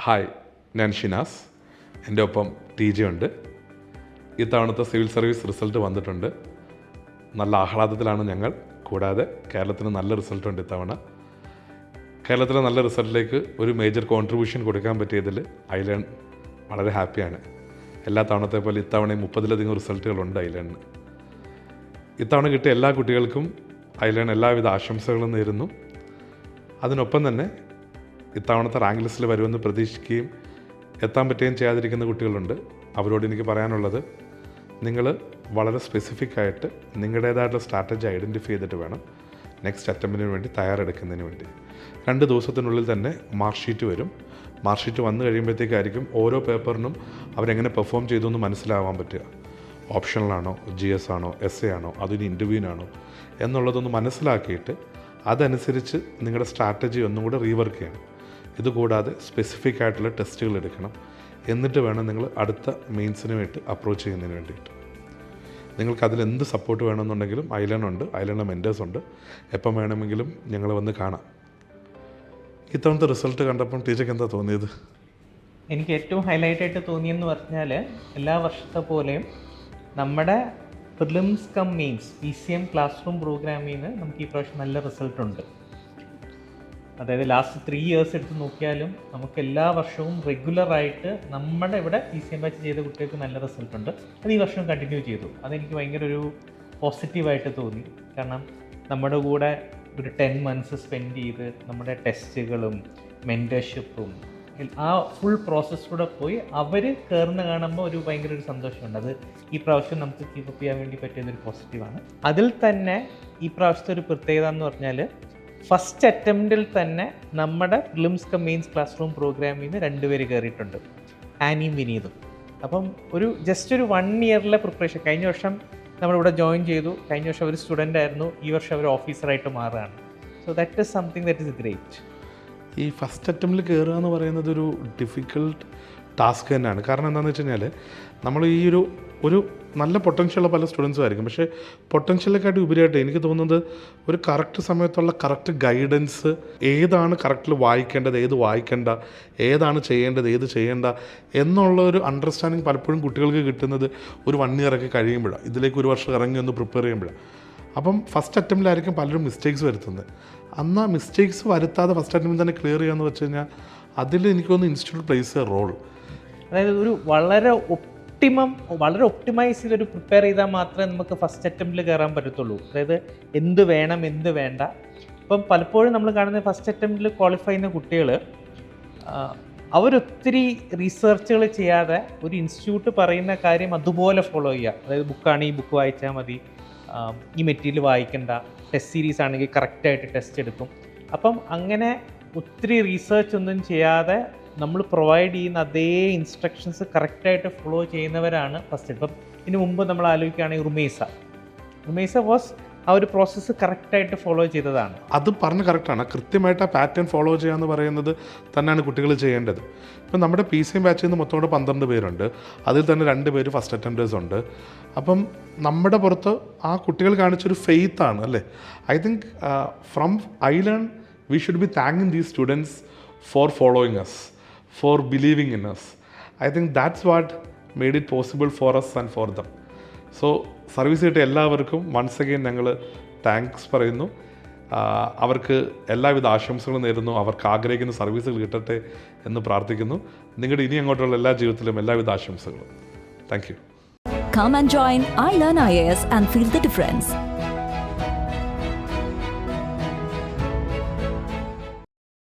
Hi, ഞാൻ ഷിനാസ്. എൻ്റെ ഒപ്പം TJ ഉണ്ട്. ഇത്തവണത്തെ സിവിൽ സർവീസ് റിസൾട്ട് വന്നിട്ടുണ്ട്. നല്ല ആഹ്ലാദത്തിലാണ് ഞങ്ങൾ. കൂടാതെ കേരളത്തിന് നല്ല റിസൾട്ടുണ്ട് ഇത്തവണ. കേരളത്തിലെ നല്ല റിസൾട്ടിലേക്ക് ഒരു മേജർ കോൺട്രിബ്യൂഷൻ കൊടുക്കാൻ പറ്റിയതിൽ ഐലേൺ വളരെ ഹാപ്പിയാണ്. എല്ലാ തവണത്തെ പോലെ ഇത്തവണയും 30-ലധികം റിസൾട്ടുകളുണ്ട് ഐലേണിന്. ഇത്തവണ കിട്ടിയ എല്ലാ കുട്ടികൾക്കും ഐലേൺ എല്ലാവിധ ആശംസകളും നേരുന്നു. അതിനൊപ്പം തന്നെ ഇത്തവണത്തെ റാങ്ക് ലിസ്റ്റിൽ വരുമെന്ന് പ്രതീക്ഷിക്കുകയും എത്താൻ പറ്റുകയും ചെയ്യാതിരിക്കുന്ന കുട്ടികളുണ്ട്. അവരോട് എനിക്ക് പറയാനുള്ളത്, നിങ്ങൾ വളരെ സ്പെസിഫിക് ആയിട്ട് നിങ്ങളുടേതായിട്ടുള്ള സ്ട്രാറ്റജി ഐഡൻറ്റിഫൈ ചെയ്തിട്ട് വേണം നെക്സ്റ്റ് അറ്റംപ്റ്റിന് വേണ്ടി തയ്യാറെടുക്കുന്നതിന് വേണ്ടി. 2 ദിവസത്തിനുള്ളിൽ തന്നെ മാർക്ക് ഷീറ്റ് വരും. മാർക്ക് ഷീറ്റ് വന്നു കഴിയുമ്പോഴത്തേക്കായിരിക്കും ഓരോ പേപ്പറിനും അവരെങ്ങനെ പെർഫോം ചെയ്തു എന്ന് മനസ്സിലാവാൻ പറ്റുക. ഓപ്ഷണലാണോ, GS ആണോ, SA ആണോ, അതിന് ഇൻ്റർവ്യൂവിനാണോ എന്നുള്ളതൊന്ന് മനസ്സിലാക്കിയിട്ട് അതനുസരിച്ച് നിങ്ങളുടെ സ്ട്രാറ്റജി ഒന്നും കൂടെ റീവർക്ക് ചെയ്യണം. ഇതുകൂടാതെ സ്പെസിഫിക് ആയിട്ടുള്ള ടെസ്റ്റുകൾ എടുക്കണം. എന്നിട്ട് വേണം നിങ്ങൾ അടുത്ത മെയിൻസിന് വേണ്ടി അപ്രോച്ച് ചെയ്യുന്നതിന് വേണ്ടിയിട്ട്. നിങ്ങൾക്ക് അതിലെന്ത് സപ്പോർട്ട് വേണമെന്നുണ്ടെങ്കിലും ഐലേൺ ഉണ്ട്, ഐലേണിലെ മെൻറ്റേഴ്സ് ഉണ്ട്. എപ്പം വേണമെങ്കിലും ഞങ്ങൾ വന്ന് കാണാം. ഇത്തവണത്തെ റിസൾട്ട് കണ്ടപ്പം ടീച്ചർക്ക് എന്താ തോന്നിയത്? എനിക്ക് ഏറ്റവും ഹൈലൈറ്റ് ആയിട്ട് തോന്നിയെന്ന് പറഞ്ഞാൽ, എല്ലാ വർഷത്തെ പോലെയും നമ്മുടെ prelims come mains PCM class room പ്രോഗ്രാമിൽ നിന്ന് നമുക്ക് ഈ പ്രാവശ്യം നല്ല റിസൾട്ട് ഉണ്ട്. അതായത് ലാസ്റ്റ് 3 ഇയേഴ്സ് എടുത്ത് നോക്കിയാലും നമുക്ക് എല്ലാ വർഷവും റെഗുലറായിട്ട് നമ്മുടെ ഇവിടെ PCM ബാച്ച് ചെയ്ത കുട്ടികൾക്ക് നല്ല റിസൾട്ട് ഉണ്ട്. അത് ഈ വർഷം കണ്ടിന്യൂ ചെയ്തു. അതെനിക്ക് ഭയങ്കര ഒരു പോസിറ്റീവായിട്ട് തോന്നി. കാരണം നമ്മുടെ കൂടെ ഒരു 10 months സ്പെൻഡ് ചെയ്ത് നമ്മുടെ ടെസ്റ്റുകളും മെൻറ്റർഷിപ്പും ആ ഫുൾ പ്രോസസ്സിലൂടെ പോയി അവർ കയറുന്ന കാണുമ്പോൾ ഒരു ഭയങ്കര ഒരു സന്തോഷമുണ്ട്. അത് ഈ പ്രാവശ്യം നമുക്ക് കീപ്പ് ചെയ്യാൻ വേണ്ടി പറ്റിയതൊരു പോസിറ്റീവാണ്. അതിൽ തന്നെ ഈ പ്രാവശ്യത്തെ ഒരു പ്രത്യേകത എന്ന് പറഞ്ഞാൽ, ഫസ്റ്റ് അറ്റംപ്റ്റിൽ തന്നെ നമ്മുടെ prelims come mains class room പ്രോഗ്രാമിൽ നിന്ന് 2 പേര് കയറിയിട്ടുണ്ട്, ആനിയും വിനീതും. അപ്പം ജസ്റ്റ് ഒരു 1 ഇയറിലെ പ്രിപ്പറേഷൻ. കഴിഞ്ഞ വർഷം നമ്മളിവിടെ ജോയിൻ ചെയ്തു, കഴിഞ്ഞ വർഷം അവർ സ്റ്റുഡൻ്റ് ആയിരുന്നു, ഈ വർഷം അവർ ഓഫീസറായിട്ട് മാറുകയാണ്. So that is something that is great. ഈ ഫസ്റ്റ് അറ്റംപ്റ്റിൽ കയറുക എന്ന് പറയുന്നത് ഒരു ഡിഫിക്കൽട്ട് ടാസ്ക് തന്നെയാണ്. കാരണം എന്താണെന്ന് വെച്ച് കഴിഞ്ഞാൽ, നമ്മൾ ഈ ഒരു നല്ല പൊട്ടൻഷ്യലുള്ള പല സ്റ്റുഡൻസും ആയിരിക്കും. പക്ഷേ പൊട്ടൻഷ്യലൊക്കെയായിട്ട് ഉപരിയായിട്ട് എനിക്ക് തോന്നുന്നത് ഒരു കറക്റ്റ് സമയത്തുള്ള കറക്റ്റ് ഗൈഡൻസ്, ഏതാണ് കറക്റ്റിൽ വായിക്കേണ്ടത്, ഏത് വായിക്കേണ്ട, ഏതാണ് ചെയ്യേണ്ടത്, ഏത് ചെയ്യേണ്ട എന്നുള്ള ഒരു അണ്ടർസ്റ്റാൻഡിങ് പലപ്പോഴും കുട്ടികൾക്ക് കിട്ടുന്നത് ഒരു 1 ഇയറൊക്കെ കഴിയുമ്പോഴാണ്, ഇതിലേക്ക് 1 വർഷം ഇറങ്ങി ഒന്ന് പ്രിപ്പയർ ചെയ്യുമ്പോഴാണ്. അപ്പം ഫസ്റ്റ് അറ്റംപ്റ്റിലായിരിക്കും പലരും മിസ്റ്റേക്സ് വരുത്തുന്നത്. അന്ന് ആ മിസ്റ്റേക്സ് വരുത്താതെ ഫസ്റ്റ് അറ്റംപ്റ്റിൽ തന്നെ ക്ലിയർ ചെയ്യാന്ന് വെച്ച് കഴിഞ്ഞാൽ അതിൽ എനിക്കൊന്ന് ഇൻസ്റ്റിറ്റ്യൂട്ട് പ്ലേസ് എ റോൾ. അതായത് ഒരു വളരെ ഒപ്റ്റിമൈസ് ചെയ്തൊരു പ്രിപ്പയർ ചെയ്താൽ മാത്രമേ നമുക്ക് ഫസ്റ്റ് അറ്റംപ്റ്റിൽ കയറാൻ പറ്റത്തുള്ളൂ. അതായത് എന്ത് വേണം, എന്ത് വേണ്ട. ഇപ്പം പലപ്പോഴും നമ്മൾ കാണുന്ന ഫസ്റ്റ് അറ്റംപ്റ്റിൽ ക്വാളിഫൈ ചെയ്യുന്ന കുട്ടികൾ അവരൊത്തിരി റീസെർച്ചുകൾ ചെയ്യാതെ ഒരു ഇൻസ്റ്റിറ്റ്യൂട്ട് പറയുന്ന കാര്യം അതുപോലെ ഫോളോ ചെയ്യുക. അതായത് ബുക്കാണ്, ഈ ബുക്ക് വായിച്ചാൽ മതി, ഈ മെറ്റീരിയൽ വായിക്കണ്ട, ടെസ്റ്റ് സീരീസ് ആണെങ്കിൽ കറക്റ്റായിട്ട് ടെസ്റ്റ് എടുക്കും. അപ്പം അങ്ങനെ ഒത്തിരി റീസേർച്ച് ഒന്നും ചെയ്യാതെ നമ്മൾ പ്രൊവൈഡ് ചെയ്യുന്ന അതേ ഇൻസ്ട്രക്ഷൻസ് കറക്റ്റായിട്ട് ഫോളോ ചെയ്യുന്നവരാണ് ഫസ്റ്റ്. ഇപ്പം ഇതിന് മുമ്പ് നമ്മൾ ആലോചിക്കുകയാണെങ്കിൽ റുമേസ വാസ് ആ ഒരു പ്രോസസ്സ് കറക്റ്റായിട്ട് ഫോളോ ചെയ്തതാണ്. അത് പറഞ്ഞ് കറക്റ്റാണ്. കൃത്യമായിട്ട് ആ പാറ്റേൺ ഫോളോ ചെയ്യുക എന്ന് പറയുന്നത് തന്നെയാണ് കുട്ടികൾ ചെയ്യേണ്ടത്. ഇപ്പം നമ്മുടെ PCM ബാച്ചിൽ നിന്ന് മൊത്തം 12 പേരുണ്ട്. അതിൽ തന്നെ 2 പേര് ഫസ്റ്റ് അറ്റംപ്റ്റേഴ്സ് ഉണ്ട്. അപ്പം നമ്മുടെ പുറത്ത് ആ കുട്ടികൾ കാണിച്ചൊരു ഫെയ്ത്താണ് അല്ലേ. I think from iLearn we should be thanking these students for following us, for believing in us. I think that's what made it possible for us and for them. So service കിട്ടിയ എല്ലാവർക്കും once again ഞങ്ങൾ thanks പറയുന്നു. അവർക്ക് എല്ലാവിധ ആശംസകളും നേരുന്നു. അവർക്ക് ആഗ്രഹിക്കുന്ന സർവീസുകൾ കിട്ടട്ടെ എന്ന് പ്രാർത്ഥിക്കുന്നു. നിങ്ങളുടെ ഇനി അങ്ങോട്ടുള്ള എല്ലാ ജീവിതത്തിലും എല്ലാവിധ ആശംസകളും. Thank you. Come and join iLearn IAS and feel the difference.